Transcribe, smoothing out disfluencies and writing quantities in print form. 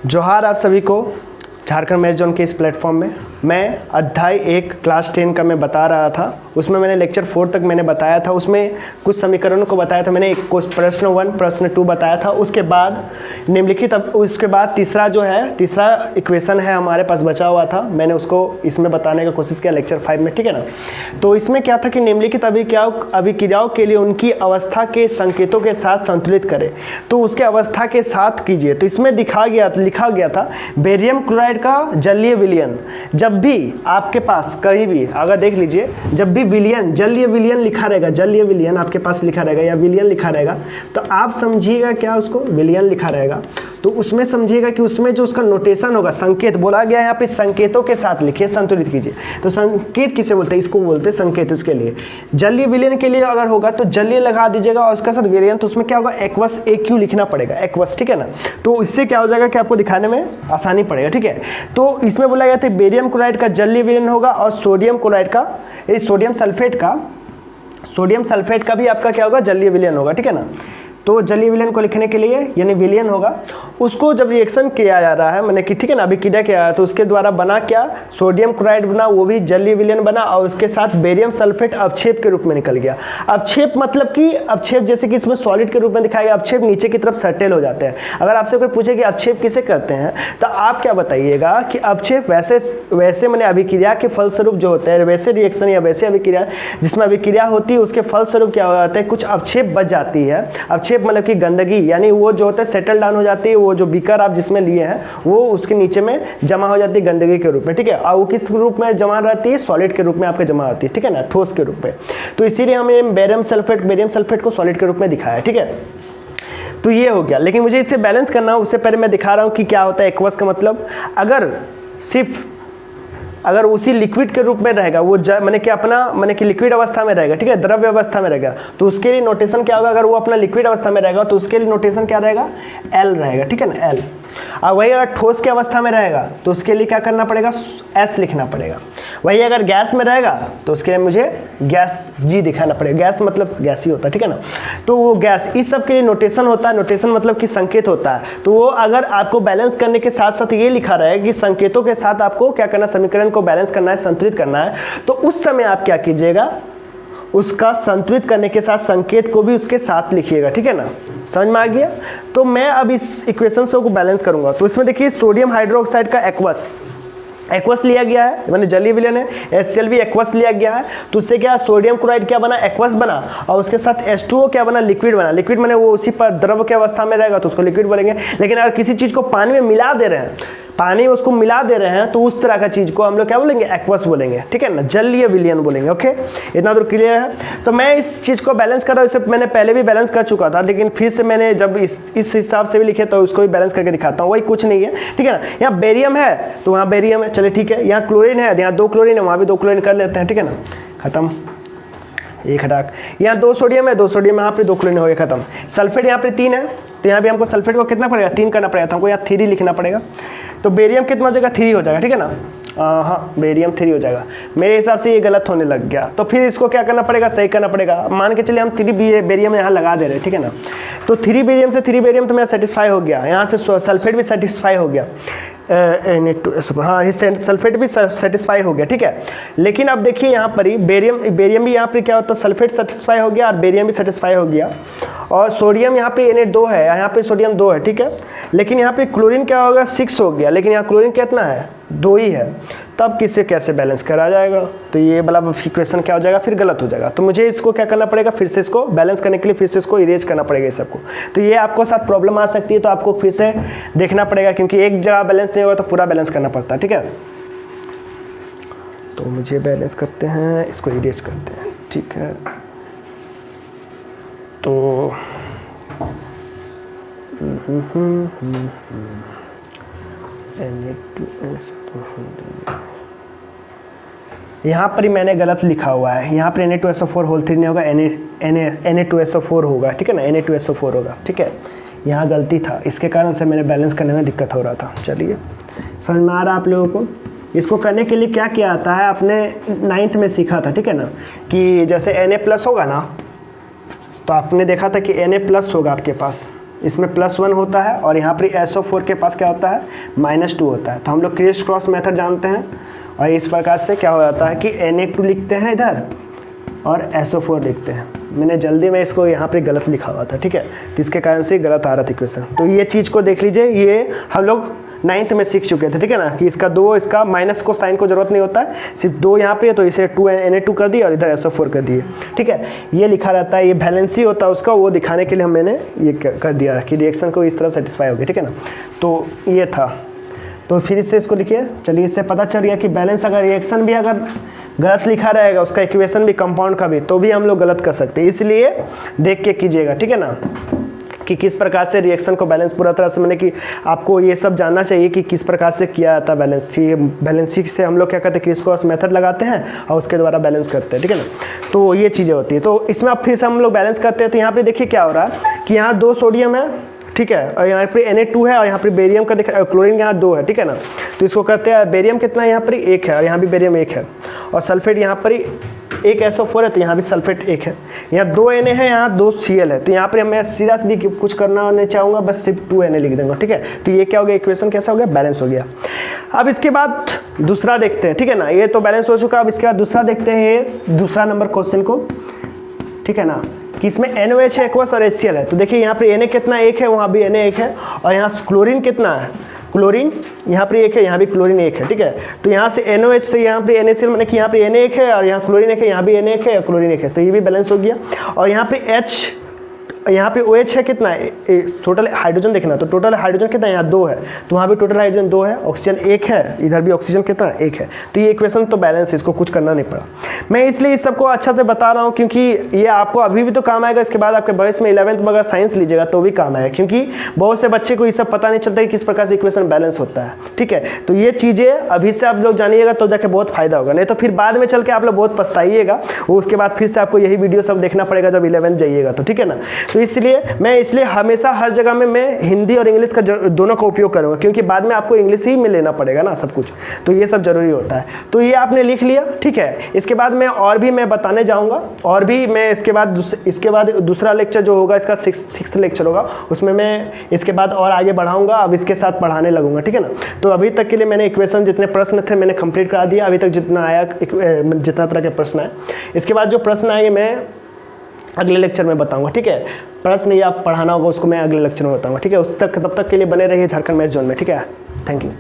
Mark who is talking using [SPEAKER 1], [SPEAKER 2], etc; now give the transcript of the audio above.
[SPEAKER 1] जोहार आप सभी को झारखंड मैथ जोन के इस प्लेटफॉर्म में। मैं अध्याय 1 क्लास 10 का मैं बता रहा था, उसमें मैंने लेक्चर 4 तक मैंने बताया था, उसमें कुछ समीकरणों को बताया था मैंने। एक प्रश्न 1 प्रश्न 2 बताया था, उसके बाद निम्नलिखित, अब उसके बाद तीसरा इक्वेशन है हमारे पास बचा हुआ था, मैंने उसको इसमें बताने का कोशिश किया लेक्चर 5 में, ठीक है ना। तो इसमें क्या था कि निम्नलिखित अभिक्रियाओं के लिए उनकी अवस्था के संकेतों के साथ संतुलित करें, तो उसके अवस्था के साथ कीजिए। तो इसमें लिखा गया था बेरियम क्लोराइड का जलीय विलयन। जब भी आपके पास कहीं भी अगर देख लीजिए, जब भी विलयन जलीय विलयन लिखा रहेगा, जलीय विलयन आपके पास लिखा रहेगा या विलयन लिखा रहेगा, तो आप समझिएगा क्या, उसको विलयन लिखा रहेगा तो उसमें समझिएगा कि उसमें जो उसका नोटेशन होगा, संकेत बोला गया है यहाँ पे, संकेतों के साथ लिखिए, संतुलित कीजिए। तो संकेत किसे बोलते हैं, इसको बोलते हैं संकेत। इसके लिए जलीय विलयन के लिए अगर होगा तो जलीय लगा दीजिएगा और उसके साथ विलयन, तो उसमें क्या होगा, एक्वस AQ लिखना पड़ेगा, एक्वस, ठीक है ना। तो इससे क्या हो जाएगा कि आपको दिखाने में आसानी पड़ेगा, ठीक है। तो इसमें बोला गया था बेरियम क्लोराइड का जलीय विलयन होगा और सोडियम क्लोराइड का, सोडियम सल्फेट का भी आपका क्या होगा, जलीय विलयन होगा, ठीक है ना। तो जलीय विलयन को लिखने के लिए यानी विलयन होगा, उसको जब रिएक्शन किया जा रहा है, मैंने कि ठीक है ना, अभिक्रिया किया है, तो उसके द्वारा बना क्या, सोडियम क्लोराइड बना, वो भी जलीय विलयन बना और उसके साथ बेरियम सल्फेट अवक्षेप के रूप में निकल गया। अवक्षेप मतलब कि अवक्षेप जैसे कि इसमें सॉलिड के रूप में दिखाया गया, अवक्षेप नीचे की तरफ सेटल हो जाते हैं। अगर आपसे कोई पूछे कि अवक्षेप किसे कहते हैं, तो आप क्या बताइएगा कि अवक्षेप वैसे मैंने अभिक्रिया के फलस्वरूप जो होते हैं, वैसे रिएक्शन या वैसे अभिक्रिया जिसमें अभिक्रिया होती है, उसके फलस्वरूप क्या हो जाता है, कुछ अवक्षेप बच जाती है। अवक्षेप मतलब कि गंदगी, यानी वो जो होता है सेटल डाउन हो जाती है, वो जो बीकर आप जिसमें लिए हैं वो उसके नीचे में जमा हो जाती है गंदगी के रूप में, ठीक है। और वो किस रूप में जमा रहती है, सॉलिड के रूप में आपके जमा होती है, ठीक है ना, ठोस के रूप में। तो इसीलिए हमने बेरियम सल्फेट को सॉलिड के रूप में दिखाया है, ठीक है। तो ये हो गया, लेकिन मुझे इसे बैलेंस करना, उससे पहले मैं दिखा रहा हूँ कि क्या होता है एक्वस का मतलब। अगर उसी लिक्विड के रूप में रहेगा, वो मैंने कि लिक्विड अवस्था में रहेगा, ठीक है, द्रव्य अवस्था में रहेगा, तो उसके लिए नोटेशन क्या होगा, अगर वो अपना लिक्विड अवस्था में रहेगा तो उसके लिए नोटेशन क्या रहेगा, L रहेगा, ठीक है ना, L। और वही अगर ठोस की अवस्था में रहेगा तो उसके लिए क्या करना पड़ेगा, S लिखना पड़ेगा। वही अगर गैस में रहेगा तो उसके लिए मुझे गैस G दिखाना पड़ेगा, गैस मतलब गैस ही होता है, ठीक है ना। तो वो गैस, इस सब के लिए नोटेशन होता है, नोटेशन मतलब कि संकेत होता है। तो वो अगर आपको बैलेंस करने के साथ साथ ये लिखा रहे कि संकेतों के साथ आपको क्या करना, समीकरण को बैलेंस करना है, संतुलित करना है, तो उस समय आप क्या कीजिएगा, उसका संतुलित करने के साथ संकेत को भी उसके साथ लिखिएगा, ठीक है ना। समझ में आ गया। तो मैं अब इस इक्वेशन को बैलेंस करूंगा। तो इसमें देखिए सोडियम हाइड्रोक्साइड का एक्वस लिया गया है, मैंने जलीय विलयन है, HCl भी एक्वस लिया गया है। तो उससे क्या, सोडियम क्लोराइड क्या बना, एक्वस बना, और उसके साथ H2O क्या बना, लिक्विड बना। लिक्विड मैंने वो उसी पर द्रव की अवस्था में रहेगा तो उसको लिक्विड बोलेंगे। लेकिन अगर किसी चीज़ को पानी में मिला दे रहे हैं, तो उस तरह का चीज़ को हम लोग क्या बोलेंगे, एक्वस बोलेंगे, ठीक है ना, जलीय विलयन बोलेंगे। ओके, इतना तो क्लियर है। तो मैं इस चीज़ को बैलेंस कर रहा हूँ, इसे मैंने पहले भी बैलेंस कर चुका था, लेकिन फिर से मैंने जब इस हिसाब से भी लिखे तो उसको भी बैलेंस करके दिखाता हूँ। वही कुछ नहीं है, ठीक है ना। यहाँ बेरियम है तो वहाँ बेरियम है, चलिए ठीक है। यहाँ क्लोरीन है, यहाँ 2 क्लोरीन है, वहाँ भी 2 क्लोरीन कर लेते हैं, ठीक है ना, खत्म, एक हटाक। यहाँ 2 सोडियम है, 2 सोडियम यहाँ पे 2 क्लोरीन हो गया, खत्म। सल्फेट यहाँ पे 3 है, तो यहाँ भी हमको सल्फेट को कितना पड़ेगा, 3 करना पड़ेगा, तो हमको यहाँ 3 लिखना पड़ेगा। तो बेरियम कितना हो जाएगा, 3 हो जाएगा, ठीक है ना। हाँ, बेरियम 3 हो जाएगा। मेरे हिसाब से ये गलत होने लग गया, तो फिर इसको क्या करना पड़ेगा, सही करना पड़ेगा। मान के चलिए हम 3 बेरियम यहाँ लगा दे रहे हैं, ठीक है ना। तो 3 बेरियम से 3 बेरियम तो मेरा सेटिस्फाई हो गया, यहाँ से सल्फेट भी सेटिस्फाई हो गया, हाँ सल्फेट भी सेटिस्फाई हो गया, ठीक है। लेकिन अब देखिए यहाँ पर ही बेरियम भी यहाँ पर क्या होता है, सल्फेट सेटिस्फाई हो गया और बेरियम भी सेटिस्फाई हो गया, और सोडियम यहाँ पे Na2 है, यहाँ पे सोडियम 2 है, ठीक है। लेकिन यहाँ पे क्लोरीन क्या होगा, 6 हो गया, लेकिन यहाँ क्लोरीन कितना है, 2 ही है। तब किससे कैसे बैलेंस करा जाएगा, तो ये वाला इक्वेशन क्या हो जाएगा, फिर गलत हो जाएगा। तो मुझे इसको क्या करना पड़ेगा, फिर से इसको बैलेंस करने के लिए फिर से इसको इरेज करना पड़ेगा इस सबको। तो ये आपको साथ प्रॉब्लम आ सकती है, तो आपको फिर से देखना पड़ेगा, क्योंकि एक जगह बैलेंस नहीं होगा तो पूरा बैलेंस करना पड़ता है, ठीक है। तो मुझे बैलेंस करते हैं, इसको इरेज करते हैं, ठीक है। तो यहाँ पर ही मैंने गलत लिखा हुआ है, यहाँ पर Na2SO4 होल 3 नहीं होगा, Na2SO4 होगा, ठीक है ना, Na2SO4 होगा, ठीक है। यहाँ गलती था, इसके कारण से मैंने बैलेंस करने में दिक्कत हो रहा था। चलिए, समझ में आ रहा है आप लोगों को। इसको करने के लिए क्या किया आता है, आपने 9th में सीखा था, ठीक है ना, कि जैसे Na+ होगा ना, तो आपने देखा था कि Na+ होगा आपके पास, इसमें +1 होता है और यहाँ पर SO4 के पास क्या होता है -2 होता है। तो हम लोग क्रिस क्रॉस मेथड जानते हैं और इस प्रकार से क्या हो जाता है कि Na2 लिखते हैं इधर और SO4 लिखते हैं। मैंने जल्दी में इसको यहाँ पे गलत लिखा हुआ था, ठीक है, तो इसके कारण से गलत आ रहा था इक्वेशन। तो ये चीज़ को देख लीजिए, ये हम लोग 9th में सीख चुके थे, ठीक है ना, कि इसका 2 इसका माइनस को साइन को जरूरत नहीं होता है, सिर्फ 2 यहाँ पे है तो इसे 2 Na2 कर दिए और इधर SO4 कर दिए, ठीक है। ये लिखा रहता है, ये वैलेंसी होता है उसका, वो दिखाने के लिए मैंने ये कर दिया कि रिएक्शन को इस तरह सेटिस्फाई हो गया, ठीक है ना। तो ये था, तो फिर इससे इसको लिखिए। चलिए, इससे पता चल गया कि बैलेंस अगर रिएक्शन भी अगर गलत लिखा रहेगा, उसका इक्वेशन भी कंपाउंड का भी, तो भी हम लोग गलत कर सकते हैं। इसलिए देख के कीजिएगा, ठीक है ना, कि किस प्रकार से रिएक्शन को बैलेंस पूरा तरह से, मैंने कि आपको ये सब जानना चाहिए कि किस प्रकार से किया जाता है बैलेंस। ये बैलेंसिंग से हम लोग क्या करते हैं, क्रिस क्रॉस मेथड लगाते हैं और उसके द्वारा बैलेंस करते हैं, ठीक है ना। तो ये चीज़ें होती है। तो इसमें अब फिर से हम लोग बैलेंस करते हैं। तो यहाँ पर देखिए क्या हो रहा है कि यहाँ 2 सोडियम है, ठीक है, और यहाँ पे Na2 है और यहाँ पे बेरियम का दिखा, क्लोरीन यहाँ 2 है, ठीक है ना। तो इसको करते हैं, बेरियम कितना है यहाँ पर 1 है और यहाँ भी बेरियम 1 है और सल्फेट यहाँ पर 1 SO4 है तो यहाँ भी सल्फेट 1 है। यहाँ 2 Na है, यहाँ 2 Cl है। तो यहाँ पर मैं सीधा सीधी कुछ करना नहीं चाहूँगा, बस सिर्फ 2 Na लिख दूँगा, ठीक है। तो ये क्या हो गया, इक्वेशन कैसा हो गया, बैलेंस हो गया। अब इसके बाद दूसरा देखते हैं, ठीक है ना, ये तो बैलेंस हो चुका। अब इसके बाद दूसरा देखते हैं, ये दूसरा नंबर क्वेश्चन को, ठीक है ना, कि इसमें NOH है एक्वस और HCl है। तो देखिए यहाँ पे Na कितना 1 है, वहाँ भी Na 1 है और यहाँ क्लोरीन कितना है, क्लोरीन यहाँ पर 1 है, यहाँ भी क्लोरीन 1 है, ठीक है। तो यहाँ से NOH से यहाँ पे NaCl, मैंने कि यहाँ पे Na 1 है और यहाँ क्लोरीन 1 है, यहाँ भी Na 1 है और क्लोरीन 1 है, तो ये भी बैलेंस हो गया। और यहाँ पे यहाँ पे OH है कितना है, टोटल हाइड्रोजन देखना, तो टोटल हाइड्रोजन कितना है, यहाँ 2 है, तो वहाँ भी टोटल हाइड्रोजन 2 है, ऑक्सीजन 1 है, इधर भी ऑक्सीजन कितना है, 1 है। तो ये इक्वेशन तो बैलेंस है, इसको कुछ करना नहीं पड़ा। मैं इसलिए इस सबको अच्छा से बता रहा हूँ क्योंकि ये आपको अभी भी तो काम आएगा, इसके बाद आपके भविष्य में 11th में अगर साइंस लीजिएगा तो भी काम आएगा, क्योंकि बहुत से बच्चे को ये सब पता नहीं चलता कि किस प्रकार से इक्वेशन बैलेंस होता है, ठीक है। तो ये चीज़ें अभी से आप लोग जानिएगा तो जाके बहुत फायदा होगा, नहीं तो फिर बाद में चल के आप लोग बहुत पछताइएगा, वो उसके बाद फिर से आपको यही वीडियो सब देखना पड़ेगा जब 11th जाइएगा तो, ठीक है ना। तो इसलिए हमेशा हर जगह में मैं हिंदी और इंग्लिश का दोनों का उपयोग करूँगा, क्योंकि बाद में आपको इंग्लिश ही में लेना पड़ेगा ना सब कुछ, तो ये सब जरूरी होता है। तो ये आपने लिख लिया, ठीक है। इसके बाद मैं और भी मैं बताने जाऊँगा, और भी मैं इसके बाद दूसरा लेक्चर जो होगा इसका 6th लेक्चर होगा, उसमें मैं इसके बाद और आगे बढ़ाऊँगा, अब इसके साथ पढ़ाने लगूँगा, ठीक है ना। तो अभी तक के लिए मैंने इक्वेशन जितने प्रश्न थे मैंने कंप्लीट करा दिया, अभी तक जितना आया, जितना तरह के प्रश्न आए। इसके बाद जो प्रश्न आएंगे मैं अगले लेक्चर में बताऊंगा, ठीक है। प्रश्न या पढ़ाना होगा उसको मैं अगले लेक्चर में बताऊंगा, ठीक है। उस तक तब तक के लिए बने रहिए झारखंड मैथ जोन में, ठीक है। Thank you.